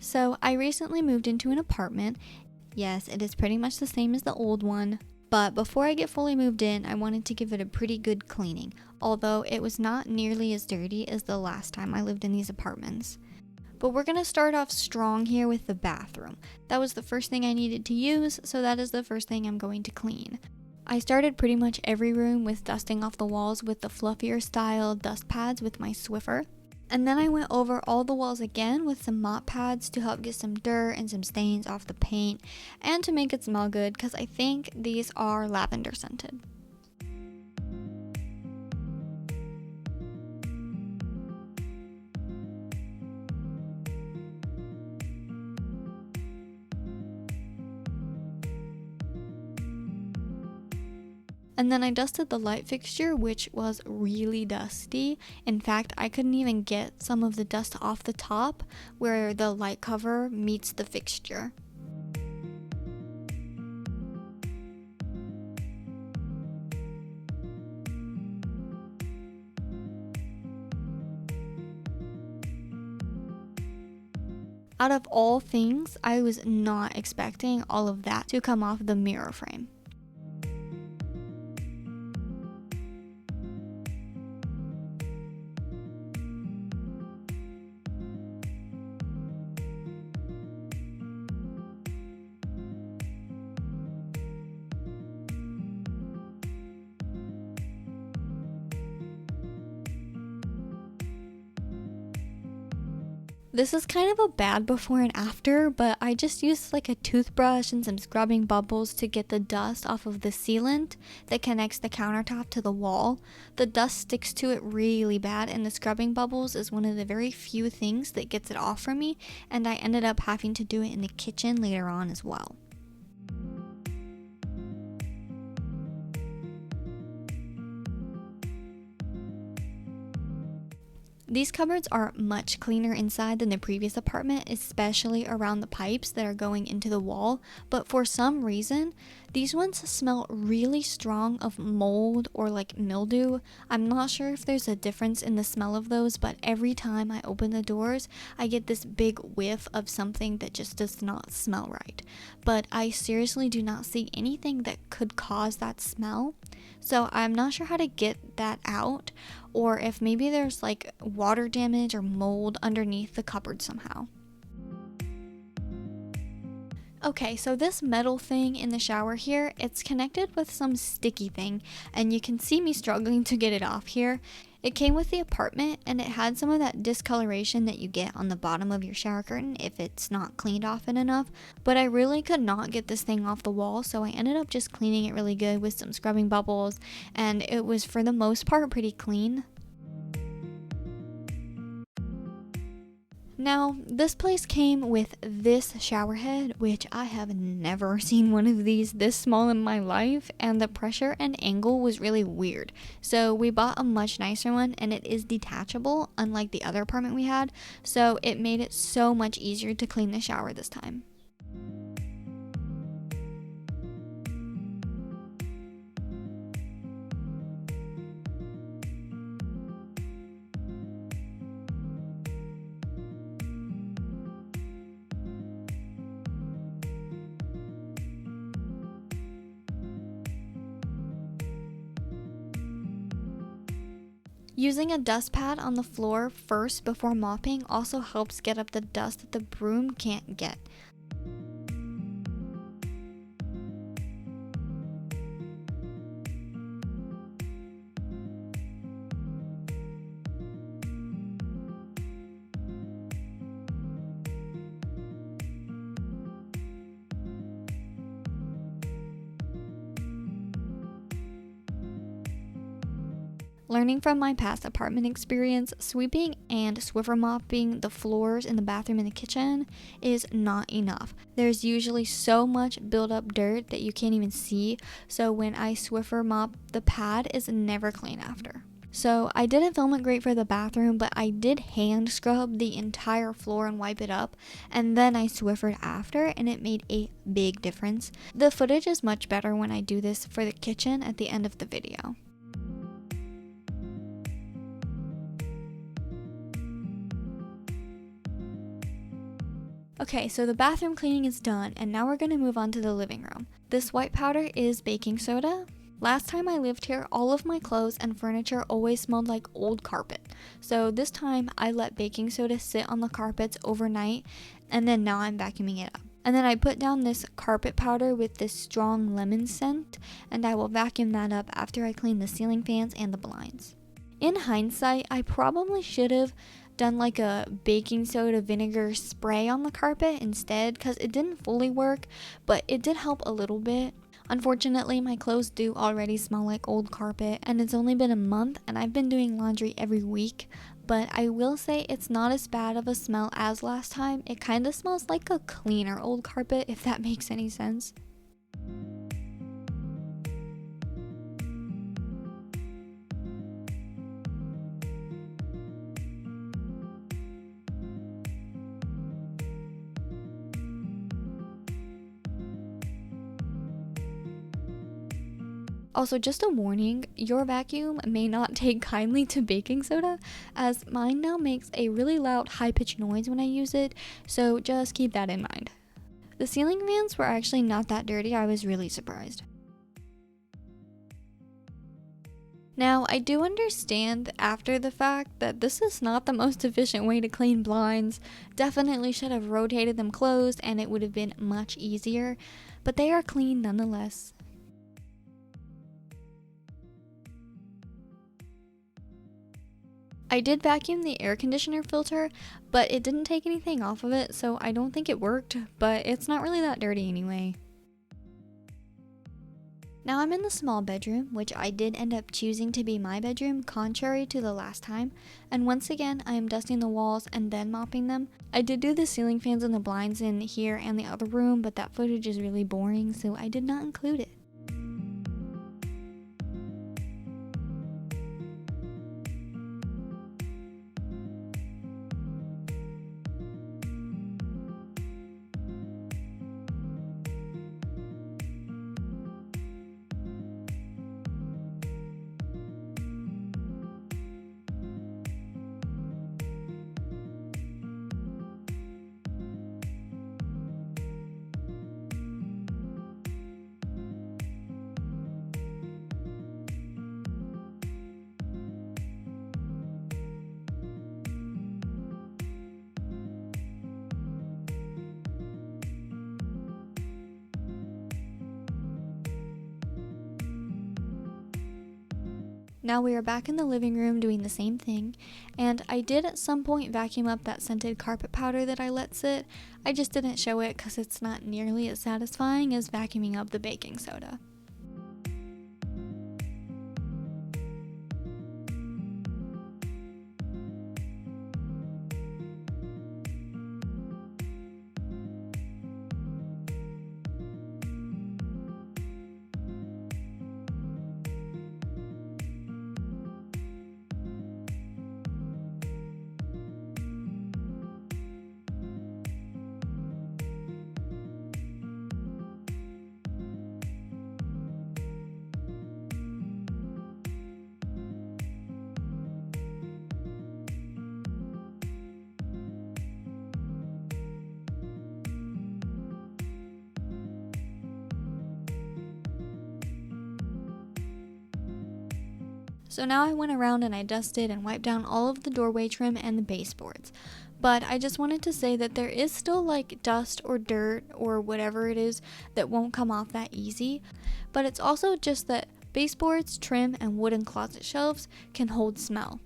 So I recently moved into an apartment. Yes, it is pretty much the same as the old one. But before I get fully moved in, I wanted to give it a pretty good cleaning, although it was not nearly as dirty as the last time I lived in these apartments. But we're gonna start off strong here with the bathroom. That was the first thing I needed to use, so that is the first thing I'm going to clean. I started pretty much every room with dusting off the walls with the fluffier style dust pads with my Swiffer. And then I went over all the walls again with some mop pads to help get some dirt and some stains off the paint and to make it smell good because I think these are lavender scented. And then I dusted the light fixture, which was really dusty. In fact, I couldn't even get some of the dust off the top where the light cover meets the fixture. Out of all things, I was not expecting all of that to come off the mirror frame. This is kind of a bad before and after, but I just used like a toothbrush and some scrubbing bubbles to get the dust off of the sealant that connects the countertop to the wall. The dust sticks to it really bad, and the scrubbing bubbles is one of the very few things that gets it off for me, and I ended up having to do it in the kitchen later on as well. These cupboards are much cleaner inside than the previous apartment, especially around the pipes that are going into the wall, but for some reason, these ones smell really strong of mold or like mildew. I'm not sure if there's a difference in the smell of those, but every time I open the doors, I get this big whiff of something that just does not smell right. But I seriously do not see anything that could cause that smell. So I'm not sure how to get that out, or if maybe there's like water damage or mold underneath the cupboard somehow. Okay, so this metal thing in the shower here, it's connected with some sticky thing, and you can see me struggling to get it off here. It came with the apartment, and it had some of that discoloration that you get on the bottom of your shower curtain if it's not cleaned often enough, but I really could not get this thing off the wall, so I ended up just cleaning it really good with some scrubbing bubbles, and it was for the most part pretty clean. Now, this place came with this shower head, which I have never seen one of these this small in my life, and the pressure and angle was really weird. So we bought a much nicer one, and it is detachable, unlike the other apartment we had, so it made it so much easier to clean the shower this time. Using a dust pad on the floor first before mopping also helps get up the dust that the broom can't get. Learning from my past apartment experience, sweeping and Swiffer mopping the floors in the bathroom and the kitchen is not enough. There's usually so much built-up dirt that you can't even see, so when I Swiffer mop, the pad is never clean after. So I didn't film it great for the bathroom, but I did hand scrub the entire floor and wipe it up, and then I Swiffered after, and it made a big difference. The footage is much better when I do this for the kitchen at the end of the video. Okay, so the bathroom cleaning is done, and now we're gonna move on to the living room. This white powder is baking soda. Last time I lived here, all of my clothes and furniture always smelled like old carpet. So this time I let baking soda sit on the carpets overnight, and then now I'm vacuuming it up. And then I put down this carpet powder with this strong lemon scent, and I will vacuum that up after I clean the ceiling fans and the blinds. In hindsight, I probably should have done like a baking soda vinegar spray on the carpet instead, because it didn't fully work, but it did help a little bit. Unfortunately, my clothes do already smell like old carpet, and it's only been a month and I've been doing laundry every week, but I will say it's not as bad of a smell as last time. It kind of smells like a cleaner old carpet, if that makes any sense. Also, just a warning, your vacuum may not take kindly to baking soda, as mine now makes a really loud high-pitched noise when I use it, so just keep that in mind. The ceiling fans were actually not that dirty. I was really surprised. Now, I do understand after the fact that this is not the most efficient way to clean blinds. Definitely should have rotated them closed and it would have been much easier, but they are clean nonetheless. I did vacuum the air conditioner filter, but it didn't take anything off of it, so I don't think it worked, but it's not really that dirty anyway. Now I'm in the small bedroom, which I did end up choosing to be my bedroom, contrary to the last time, and once again I am dusting the walls and then mopping them. I did do the ceiling fans and the blinds in here and the other room, but that footage is really boring, so I did not include it. Now we are back in the living room doing the same thing, and I did at some point vacuum up that scented carpet powder that I let sit. I just didn't show it because it's not nearly as satisfying as vacuuming up the baking soda. So now I went around and I dusted and wiped down all of the doorway trim and the baseboards. But I just wanted to say that there is still like dust or dirt or whatever it is that won't come off that easy. But it's also just that baseboards, trim, and wooden closet shelves can hold smell.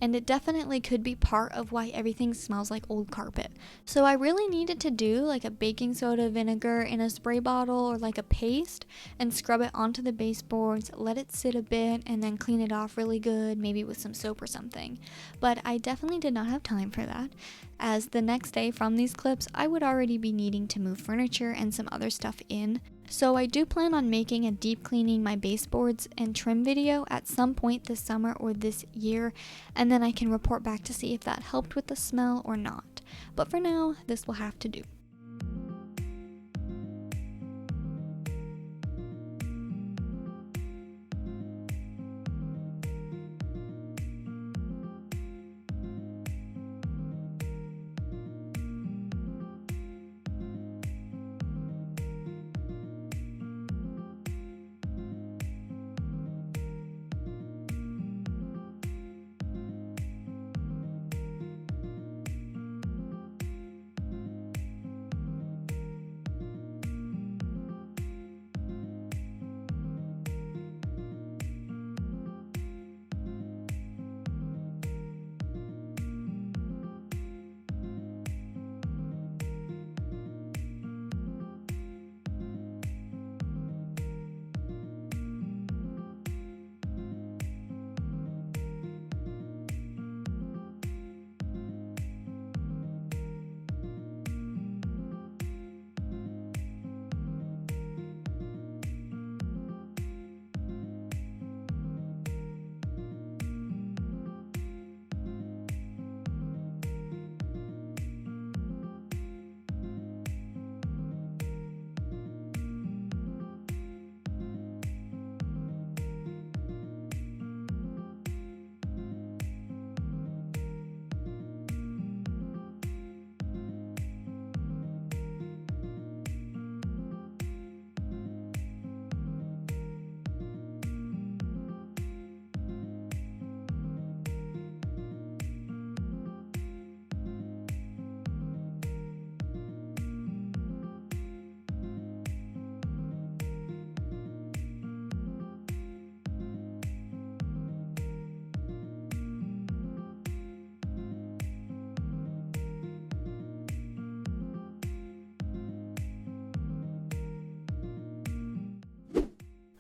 And it definitely could be part of why everything smells like old carpet. So I really needed to do like a baking soda vinegar in a spray bottle or like a paste and scrub it onto the baseboards, let it sit a bit, and then clean it off really good, maybe with some soap or something. But I definitely did not have time for that, as the next day from these clips I would already be needing to move furniture and some other stuff in. So I do plan on making a deep cleaning my baseboards and trim video at some point this summer or this year, and then I can report back to see if that helped with the smell or not. But for now, this will have to do.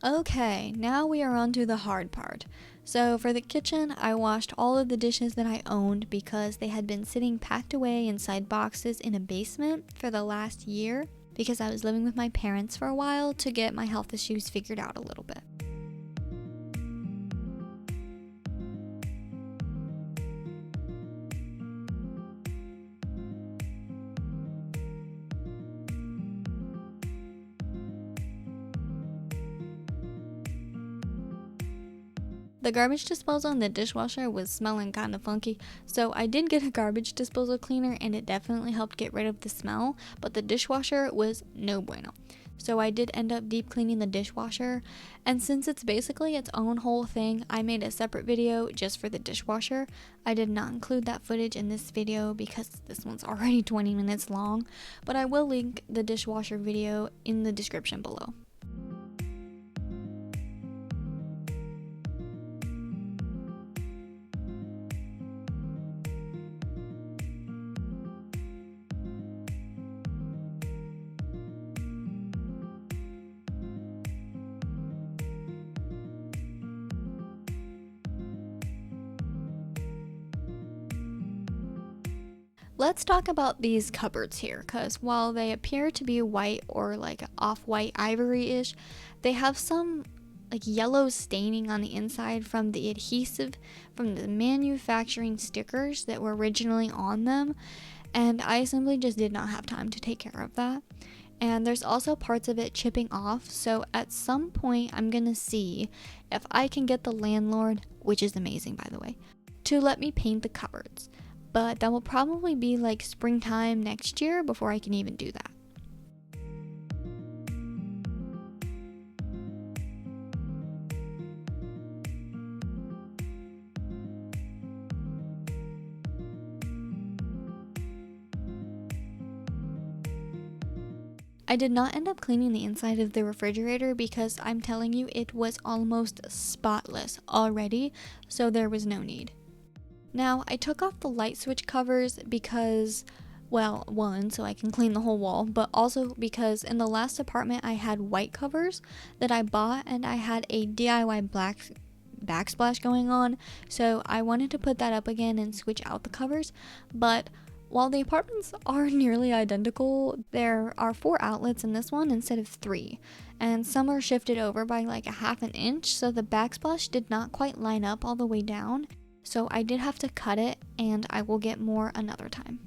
Okay, now we are on to the hard part. So for the kitchen, I washed all of the dishes that I owned because they had been sitting packed away inside boxes in a basement for the last year because I was living with my parents for a while to get my health issues figured out a little bit. The garbage disposal in the dishwasher was smelling kind of funky, so I did get a garbage disposal cleaner and it definitely helped get rid of the smell, but the dishwasher was no bueno. So I did end up deep cleaning the dishwasher, and since it's basically its own whole thing, I made a separate video just for the dishwasher. I did not include that footage in this video because this one's already 20 minutes long, but I will link the dishwasher video in the description below. Let's talk about these cupboards here, because while they appear to be white or like off-white ivory-ish, they have some like yellow staining on the inside from the adhesive from the manufacturing stickers that were originally on them, and I simply just did not have time to take care of that. And there's also parts of it chipping off, so at some point I'm gonna see if I can get the landlord, which is amazing by the way, to let me paint the cupboards. But that will probably be like springtime next year before I can even do that. I did not end up cleaning the inside of the refrigerator because I'm telling you it was almost spotless already, so there was no need. Now, I took off the light switch covers because, well, one, so I can clean the whole wall, but also because in the last apartment I had white covers that I bought and I had a DIY black backsplash going on, so I wanted to put that up again and switch out the covers. But while the apartments are nearly identical, there are 4 outlets in this one instead of 3, and some are shifted over by like a half an inch, so the backsplash did not quite line up all the way down. So I did have to cut it, and I will get more another time.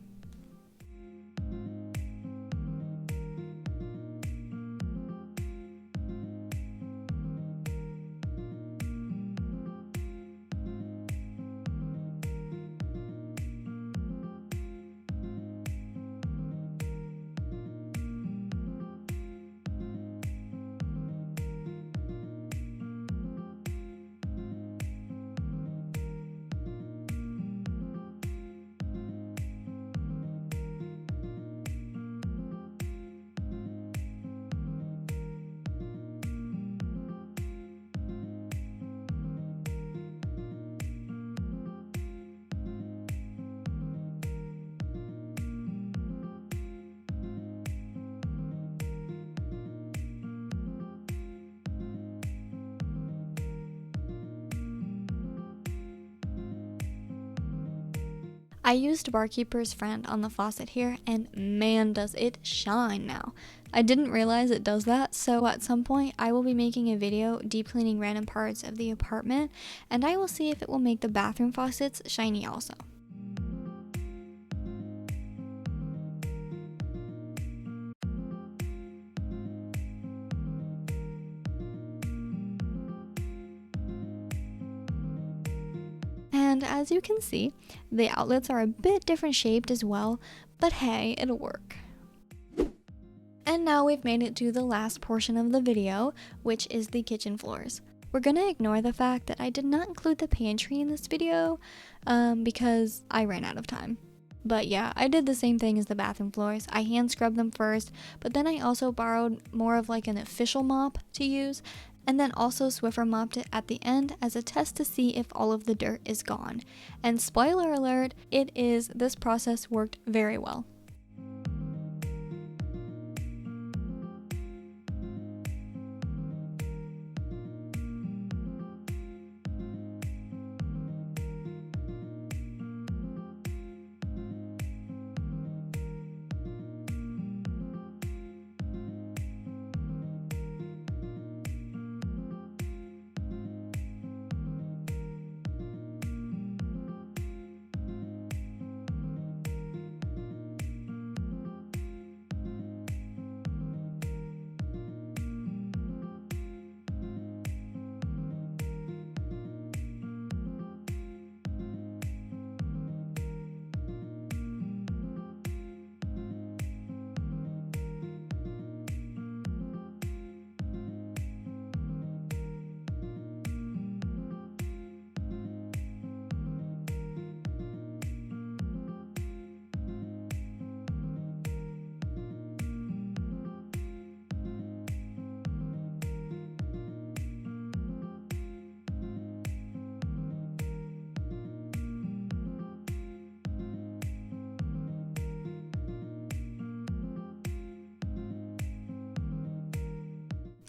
I used Barkeeper's Friend on the faucet here, and man does it shine now. I didn't realize it does that, so at some point I will be making a video deep cleaning random parts of the apartment, and I will see if it will make the bathroom faucets shiny also. And as you can see, the outlets are a bit different shaped as well, but hey, it'll work. And now we've made it to the last portion of the video, which is the kitchen floors. We're gonna ignore the fact that I did not include the pantry in this video, because I ran out of time. But yeah, I did the same thing as the bathroom floors. I hand scrubbed them first, but then I also borrowed more of like an official mop to use, and then also Swiffer mopped it at the end as a test to see if all of the dirt is gone. And spoiler alert, it is. This process worked very well.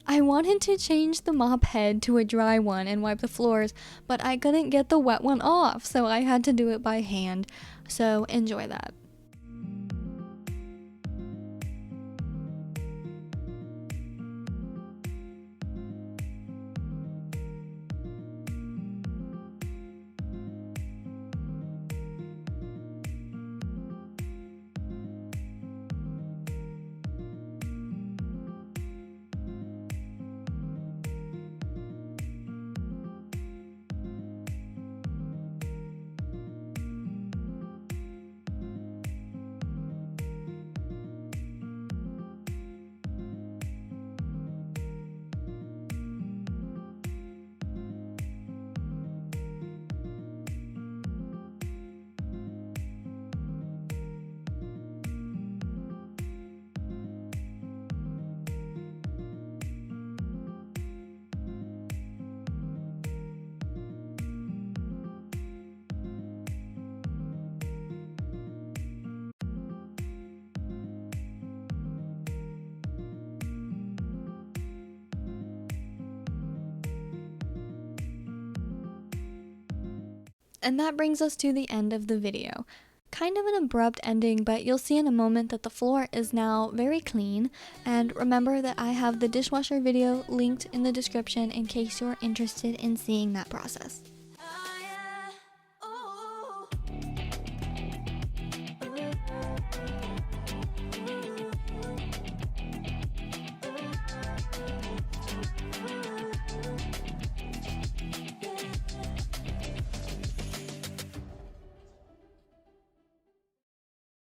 I wanted to change the mop head to a dry one and wipe the floors, but I couldn't get the wet one off, so I had to do it by hand. So enjoy that. And that brings us to the end of the video. Kind of an abrupt ending, but you'll see in a moment that the floor is now very clean. And remember that I have the dishwasher video linked in the description in case you're interested in seeing that process.